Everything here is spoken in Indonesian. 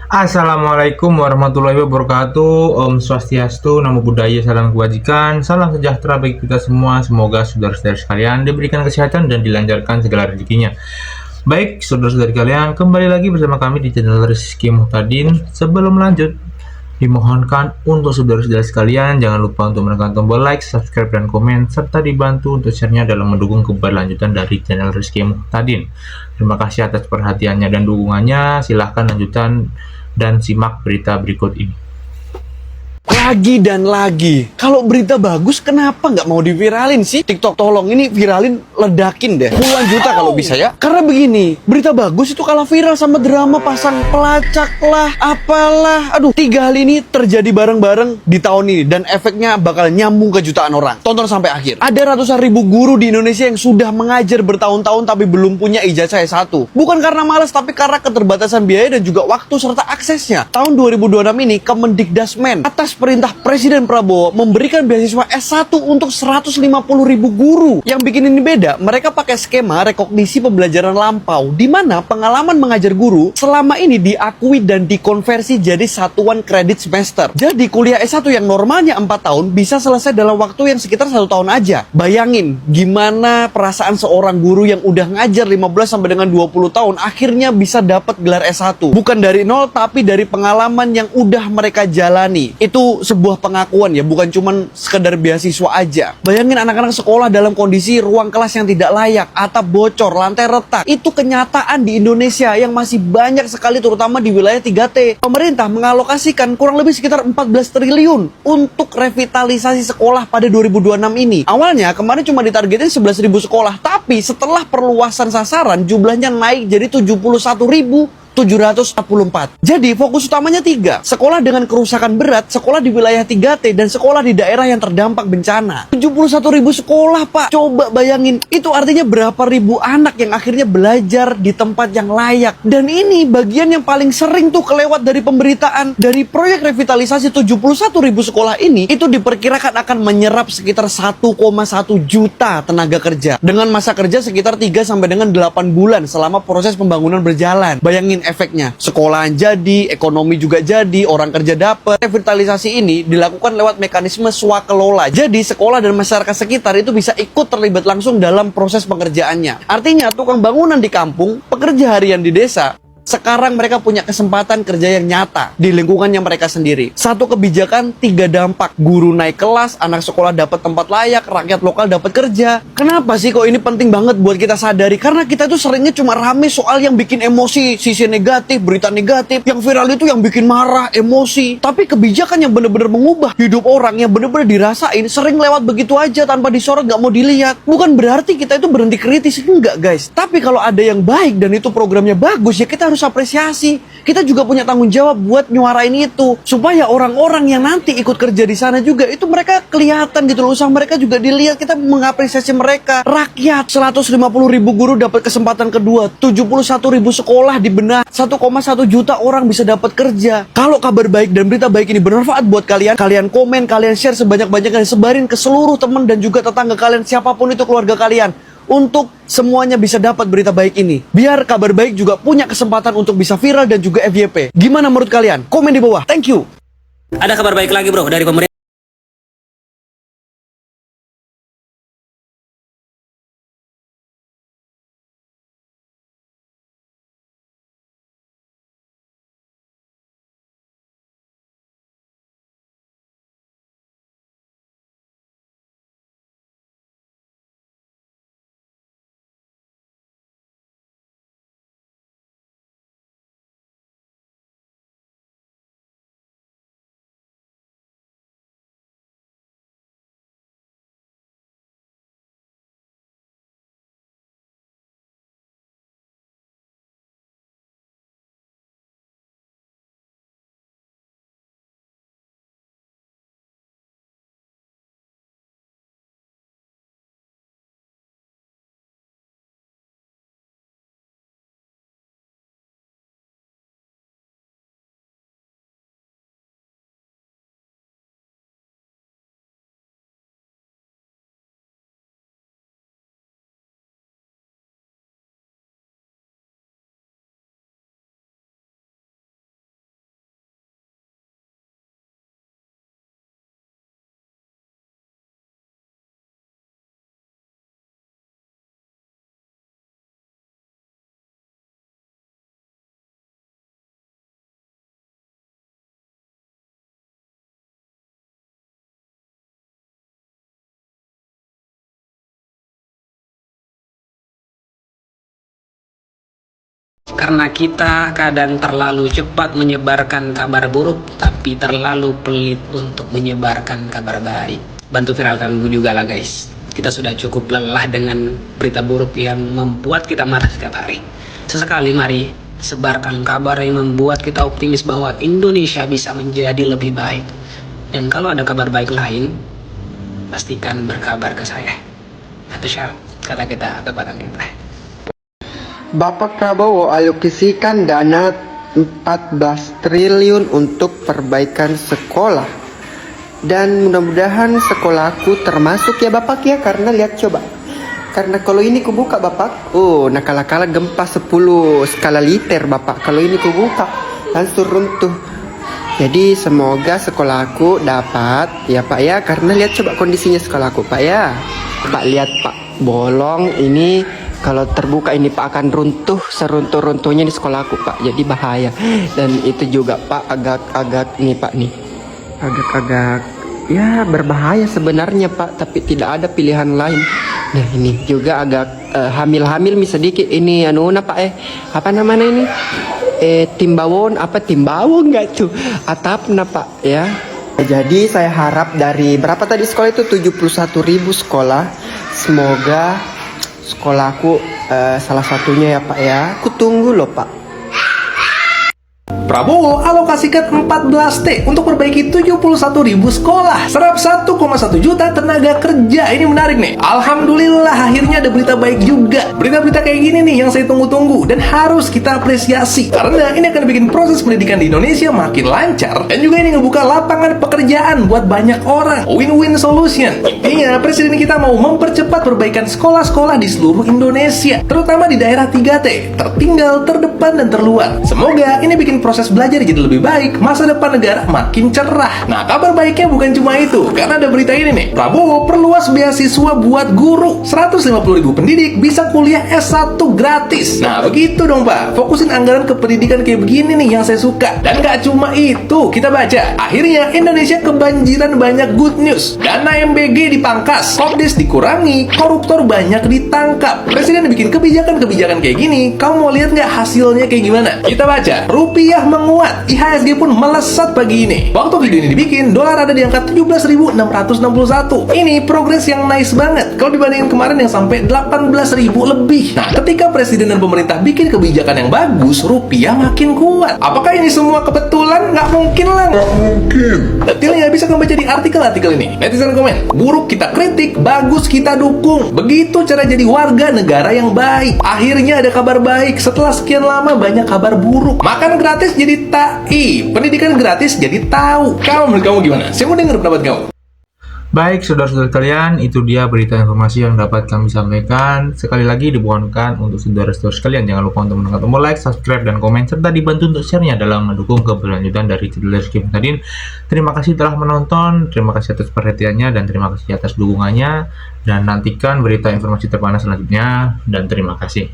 Assalamualaikum warahmatullahi wabarakatuh. Om Swastiastu, Namo Buddhaya, Salam Kebajikan, salam sejahtera bagi kita semua. Semoga saudara-saudara sekalian diberikan kesehatan dan dilancarkan segala rezekinya. Baik, saudara-saudari kalian, kembali lagi bersama kami di channel Rizky Muhtadin. Sebelum lanjut, dimohonkan untuk saudara-saudara sekalian jangan lupa untuk menekan tombol like, subscribe, dan komen, serta dibantu untuk share-nya dalam mendukung keberlanjutan dari channel Rizky Muhtadin. Terima kasih atas perhatiannya dan dukungannya. Silahkan lanjutkan dan simak berita berikut ini. Lagi dan lagi, kalau berita bagus kenapa nggak mau diviralin sih? TikTok tolong ini viralin, ledakin deh. Puluhan juta kalau bisa ya. Karena begini, berita bagus itu kalah viral sama drama pasang pelacak lah, apalah. Aduh, tiga hal ini terjadi bareng-bareng di tahun ini dan efeknya bakal nyambung ke jutaan orang. Tonton sampai akhir. Ada ratusan ribu guru di Indonesia yang sudah mengajar bertahun-tahun tapi belum punya ijazah S1. Bukan karena malas tapi karena keterbatasan biaya dan juga waktu serta aksesnya. Tahun 2026 ini Kemendikdasmen atas perintah Presiden Prabowo memberikan beasiswa S1 untuk 150 ribu guru. Yang bikin ini beda, mereka pakai skema rekognisi pembelajaran lampau, di mana pengalaman mengajar guru selama ini diakui dan dikonversi jadi satuan kredit semester. Jadi kuliah S1 yang normalnya 4 tahun bisa selesai dalam waktu yang sekitar 1 tahun aja. Bayangin gimana perasaan seorang guru yang udah ngajar 15 sampai dengan 20 tahun akhirnya bisa dapat gelar S1. Bukan dari nol tapi dari pengalaman yang udah mereka jalani. Itu sebuah pengakuan ya, bukan cuman sekedar beasiswa aja. Bayangin anak-anak sekolah dalam kondisi ruang kelas yang tidak layak, atap bocor, lantai retak. Itu kenyataan di Indonesia yang masih banyak sekali terutama di wilayah 3T. Pemerintah mengalokasikan kurang lebih sekitar 14 triliun untuk revitalisasi sekolah pada 2026 ini. Awalnya kemarin cuma ditargetin 11.000 sekolah, tapi setelah perluasan sasaran jumlahnya naik jadi 71.744. Jadi fokus utamanya 3. Sekolah dengan kerusakan berat, sekolah di wilayah 3T, dan sekolah di daerah yang terdampak bencana. 71.000 sekolah, Pak. Coba bayangin, itu artinya berapa ribu anak yang akhirnya belajar di tempat yang layak. Dan ini bagian yang paling sering tuh kelewat dari pemberitaan. Dari proyek revitalisasi 71.000 sekolah ini, itu diperkirakan akan menyerap sekitar 1,1 juta tenaga kerja. Dengan masa kerja sekitar 3 sampai dengan 8 bulan selama proses pembangunan berjalan. Bayangin efeknya, sekolahan jadi, ekonomi juga jadi, orang kerja dapat. Revitalisasi ini dilakukan lewat mekanisme swakelola. Jadi sekolah dan masyarakat sekitar itu bisa ikut terlibat langsung dalam proses pengerjaannya. Artinya tukang bangunan di kampung, pekerja harian di desa, sekarang mereka punya kesempatan kerja yang nyata di lingkungannya mereka sendiri. Satu kebijakan, 3 dampak. Guru naik kelas, anak sekolah dapat tempat layak, rakyat lokal dapat kerja. Kenapa sih kok ini penting banget buat kita sadari? Karena kita tuh seringnya cuma rame soal yang bikin emosi, sisi negatif, berita negatif. Yang viral itu yang bikin marah, emosi. Tapi kebijakan yang bener-bener mengubah hidup orang, yang bener-bener dirasain, sering lewat begitu aja tanpa disorot, gak mau dilihat. Bukan berarti kita itu berhenti kritis, enggak guys. Tapi kalau ada yang baik dan itu programnya bagus, ya kita harus apresiasi. Kita juga punya tanggung jawab buat nyuarain itu supaya orang-orang yang nanti ikut kerja di sana juga itu mereka kelihatan gitu loh, usaha mereka juga dilihat, kita mengapresiasi mereka. Rakyat 150 ribu guru dapat kesempatan kedua, 71 ribu sekolah dibenah, 1,1 juta orang bisa dapat kerja. Kalau kabar baik dan berita baik ini bermanfaat buat kalian, kalian komen, kalian share sebanyak-banyaknya, sebarin ke seluruh teman dan juga tetangga kalian, siapapun itu keluarga kalian, untuk semuanya bisa dapat berita baik ini. Biar kabar baik juga punya kesempatan untuk bisa viral dan juga FYP. Gimana menurut kalian? Komen di bawah. Thank you. Ada kabar baik lagi bro dari pemerintah. Karena kita kadang terlalu cepat menyebarkan kabar buruk, tapi terlalu pelit untuk menyebarkan kabar baik. Bantu viralkan juga lah guys. Kita sudah cukup lelah dengan berita buruk yang membuat kita marah setiap hari. Sesekali mari sebarkan kabar yang membuat kita optimis bahwa Indonesia bisa menjadi lebih baik. Dan kalau ada kabar baik lain, pastikan berkabar ke saya. Atau share kata kita kepada kita. Bapak Prabowo alokasikan dana 14 triliun untuk perbaikan sekolah. Dan mudah-mudahan sekolahku termasuk ya Bapak ya, karena lihat coba. Karena kalau ini kubuka Bapak, nakala-kala gempa 10 skala liter Bapak. Kalau ini kubuka langsung runtuh. Jadi semoga sekolahku dapat ya Pak ya, karena lihat coba kondisinya sekolahku Pak ya. Pak lihat Pak, bolong ini. Kalau terbuka ini Pak akan runtuh seruntuh-runtuhnya di sekolahku Pak. Jadi bahaya. Dan itu juga Pak agak nih Pak nih. Agak ya berbahaya sebenarnya Pak, tapi tidak ada pilihan lain. Nah ini juga agak hamil-hamil sedikit ini Pak apa namanya ini? Timbawon nggak tuh? Atapna Pak ya. Jadi saya harap dari berapa tadi sekolah itu 71.000 sekolah. Semoga sekolahku salah satunya ya Pak ya. Aku tunggu loh Pak. Prabowo alokasikan 14T untuk perbaiki 71.000 sekolah, serap 1,1 juta tenaga kerja. Ini menarik nih. Alhamdulillah akhirnya ada berita baik juga. Berita-berita kayak gini nih yang saya tunggu-tunggu dan harus kita apresiasi, karena ini akan bikin proses pendidikan di Indonesia makin lancar dan juga ini ngebuka lapangan pekerjaan buat banyak orang. Win-win solution. Intinya presiden kita mau mempercepat perbaikan sekolah-sekolah di seluruh Indonesia, terutama di daerah 3T, tertinggal, terdepan, dan terluar. Semoga ini bikin proses belajar jadi lebih baik, masa depan negara makin cerah. Nah, kabar baiknya bukan cuma itu, karena ada berita ini nih. Prabowo perluas beasiswa buat guru. 150.000 pendidik bisa kuliah S1 gratis. Nah, begitu dong Pak. Fokusin anggaran ke pendidikan kayak begini nih yang saya suka. Dan gak cuma itu, kita baca. Akhirnya Indonesia kebanjiran banyak good news. Dana MBG dipangkas, Kopdis dikurangi, koruptor banyak ditangkap. Presiden bikin kebijakan-kebijakan kayak gini. Kamu mau lihat nggak hasilnya kayak gimana? Kita baca. Rupiah menguat, IHSG pun melesat pagi ini. Waktu video ini dibikin, dolar ada di angka 17.661. Ini progres yang nice banget kalau dibandingin kemarin yang sampai 18.000 lebih. Nah, ketika presiden dan pemerintah bikin kebijakan yang bagus, rupiah makin kuat. Apakah ini semua kebetulan? Nggak mungkin lah. Nggak mungkin. Detailnya bisa kamu baca di artikel-artikel ini. Netizen komen, buruk kita kritik, bagus kita dukung. Begitu cara jadi warga negara yang baik. Akhirnya ada kabar baik. Setelah sekian lama banyak kabar buruk. Makan gratis jadi tai, pendidikan gratis jadi tahu. Menurut kamu gimana? Saya mau dengar pendapat kamu. Baik, saudara-saudara kalian, itu dia berita informasi yang dapat kami sampaikan. Sekali lagi dipohonkan untuk saudara-saudara sekalian, jangan lupa untuk menekan tombol like, subscribe, dan komen, serta dibantu untuk share-nya dalam mendukung keberlanjutan dari channel Rizky Muhtadin. Terima kasih telah menonton, terima kasih atas perhatiannya, dan terima kasih atas dukungannya. Dan nantikan berita informasi terpanas selanjutnya, dan terima kasih.